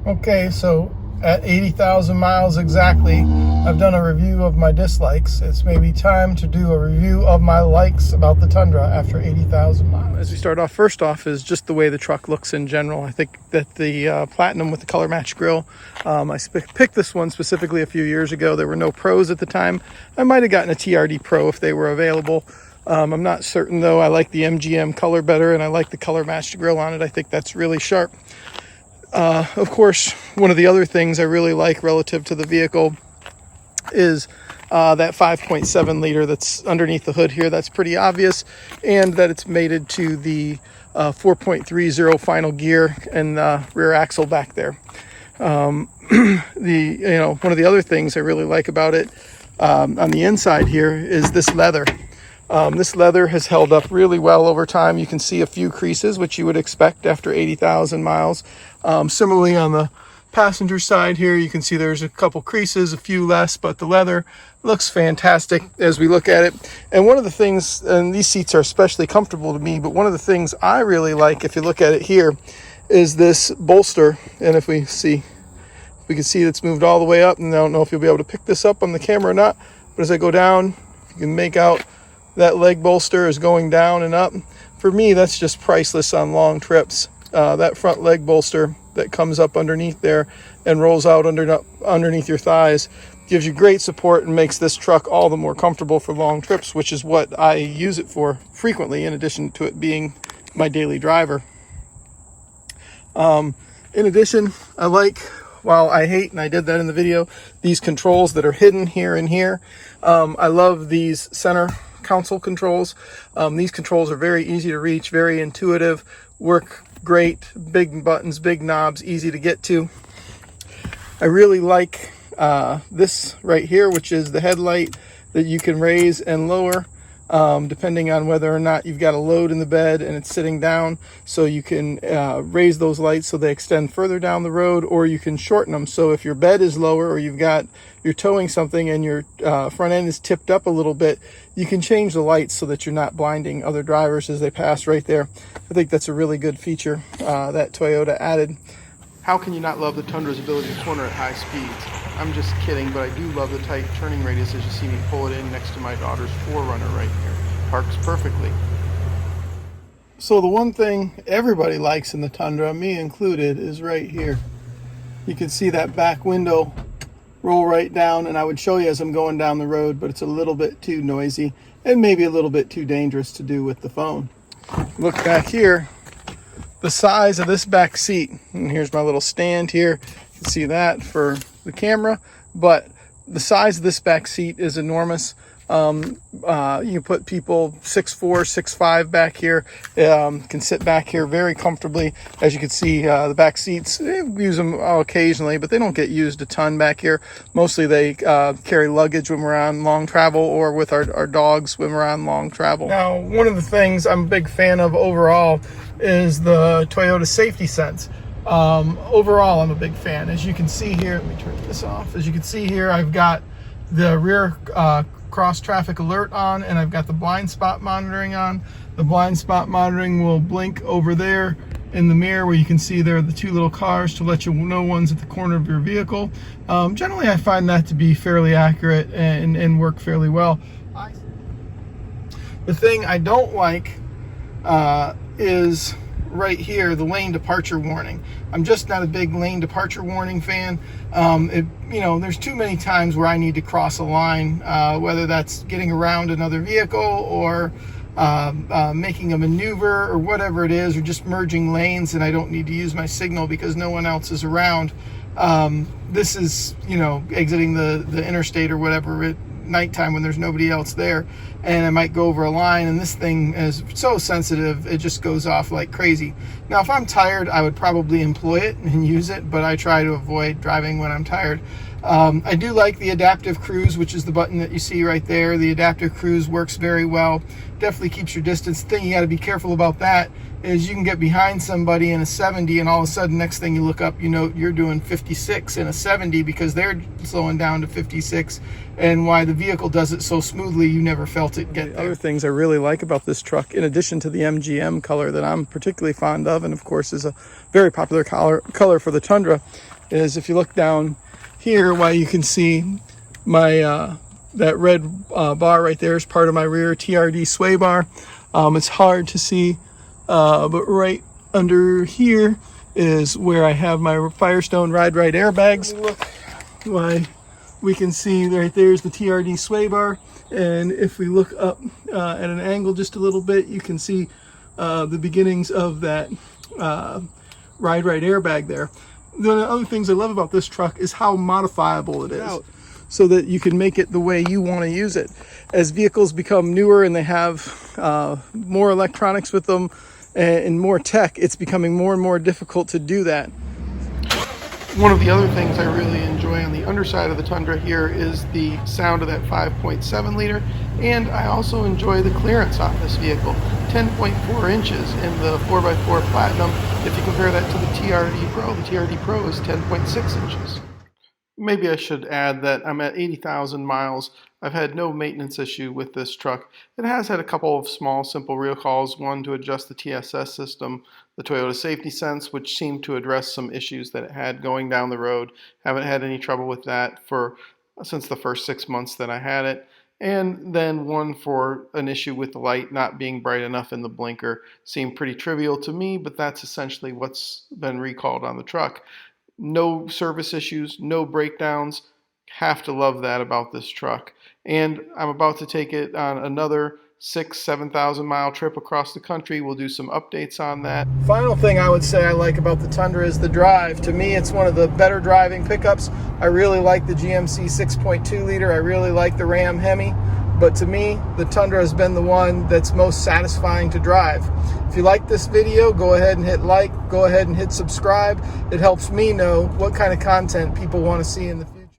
Okay, so at 80,000 miles exactly, I've done a review of my dislikes. It's maybe time to do a review of my likes about the Tundra after 80,000 miles. As we start off, first off is just the way the truck looks in general. I think that the Platinum with the color match grille, I picked this one specifically a few years ago. There were no Pros at the time. I might have gotten a TRD Pro if they were available. I'm not certain though. I like the MGM color better, and I like the color matched grille on it. I think that's really sharp. Of course, one of the other things I really like relative to the vehicle is that 5.7 liter that's underneath the hood here. That's pretty obvious, and that it's mated to the 4.30 final gear and rear axle back there. One of the other things I really like about it on the inside here is this leather. This leather has held up really well over time. You can see a few creases, which you would expect after 80,000 miles. Similarly, on the passenger side here, you can see there's a couple creases, a few less, but the leather looks fantastic as we look at it. And one of the things, and these seats are especially comfortable to me, but one of the things I really like, if you look at it here, is this bolster. And if we can see it's moved all the way up, and I don't know if you'll be able to pick this up on the camera or not, but as I go down, you can make out that leg bolster is going down and up. For me, that's just priceless on long trips. That front leg bolster that comes up underneath there and rolls out underneath your thighs gives you great support and makes this truck all the more comfortable for long trips, which is what I use it for frequently, in addition to it being my daily driver. In addition, I like, while I hate, and I did that in the video, these controls that are hidden here and here. I love these center console controls. These controls are very easy to reach, very intuitive, work great, big buttons, big knobs, easy to get to. I really like this right here, which is the headlight that you can raise and lower depending on whether or not you've got a load in the bed and it's sitting down. So you can raise those lights so they extend further down the road, or you can shorten them. So if your bed is lower, or you're towing something and your front end is tipped up a little bit, you can change the lights so that you're not blinding other drivers as they pass right there. I think that's a really good feature that Toyota added. How can you not love the Tundra's ability to corner at high speeds? I'm just kidding, but I do love the tight turning radius as you see me pull it in next to my daughter's 4Runner right here. Parks perfectly. So the one thing everybody likes in the Tundra, me included, is right here. You can see that back window roll right down, and I would show you as I'm going down the road, but it's a little bit too noisy and maybe a little bit too dangerous to do with the phone. Look back here, the size of this back seat, and here's my little stand here. You can see that for the camera, but the size of this back seat is enormous. You can put people 6'4", 6'5" back here, can sit back here very comfortably. As you can see, the back seats, they use them occasionally, but they don't get used a ton back here. Mostly they carry luggage when we're on long travel, or with our dogs when we're on long travel. Now, one of the things I'm a big fan of overall is the Toyota safety sense. Overall, I'm a big fan. As you can see here, let me turn this off. As you can see here, I've got the rear cross traffic alert on, and I've got the blind spot monitoring on. The blind spot monitoring will blink over there in the mirror where you can see there are the two little cars to let you know one's at the corner of your vehicle. Generally, I find that to be fairly accurate and work fairly well. The thing I don't like is right here, the lane departure warning. I'm just not a big lane departure warning fan. There's too many times where I need to cross a line, whether that's getting around another vehicle or making a maneuver or whatever it is, or just merging lanes, and I don't need to use my signal because no one else is around. This is, exiting the interstate or whatever at nighttime when there's nobody else there, and I might go over a line, and this thing is so sensitive, it just goes off like crazy. Now, if I'm tired, I would probably employ it and use it, but I try to avoid driving when I'm tired. I do like the adaptive cruise, which is the button that you see right there. The adaptive cruise works very well. Definitely keeps your distance. The thing you got to be careful about that is you can get behind somebody in a 70 and all of a sudden next thing you look up, you know, you're doing 56 in a 70 because they're slowing down to 56, and why the vehicle does it so smoothly you never felt it get there. Other things I really like about this truck, in addition to the MGM color that I'm particularly fond of, and of course is a very popular color for the Tundra, is if you look down here, why you can see my that red bar right there is part of my rear TRD sway bar. It's hard to see, but right under here is where I have my Firestone Ride Right airbags. Look, why we can see right there's the TRD sway bar, and if we look up at an angle just a little bit, you can see the beginnings of that Ride Right airbag there. One of the other things I love about this truck is how modifiable it is, so that you can make it the way you want to use it. As vehicles become newer and they have more electronics with them and more tech, it's becoming more and more difficult to do that. One of the other things I really enjoy on the underside of the Tundra here is the sound of that 5.7 liter, and I also enjoy the clearance on this vehicle. 10.4 inches in the 4x4 Platinum. If you compare that to the TRD Pro is 10.6 inches. Maybe I should add that I'm at 80,000 miles. I've had no maintenance issue with this truck. It has had a couple of small, simple recalls, one to adjust the TSS system, the Toyota Safety Sense, which seemed to address some issues that it had going down the road. Haven't had any trouble with that since the first 6 months that I had it. And then one for an issue with the light not being bright enough in the blinker. Seemed pretty trivial to me, but that's essentially what's been recalled on the truck. No service issues, no breakdowns. Have to love that about this truck. And I'm about to take it on another 7,000 mile trip across the country. We'll do some updates on that. Final thing I would say I like about the Tundra is the drive. To me, it's one of the better driving pickups. I really like the GMC 6.2 liter. I really like the Ram Hemi. But to me, the Tundra has been the one that's most satisfying to drive. If you like this video, go ahead and hit like, go ahead and hit subscribe. It helps me know what kind of content people want to see in the future.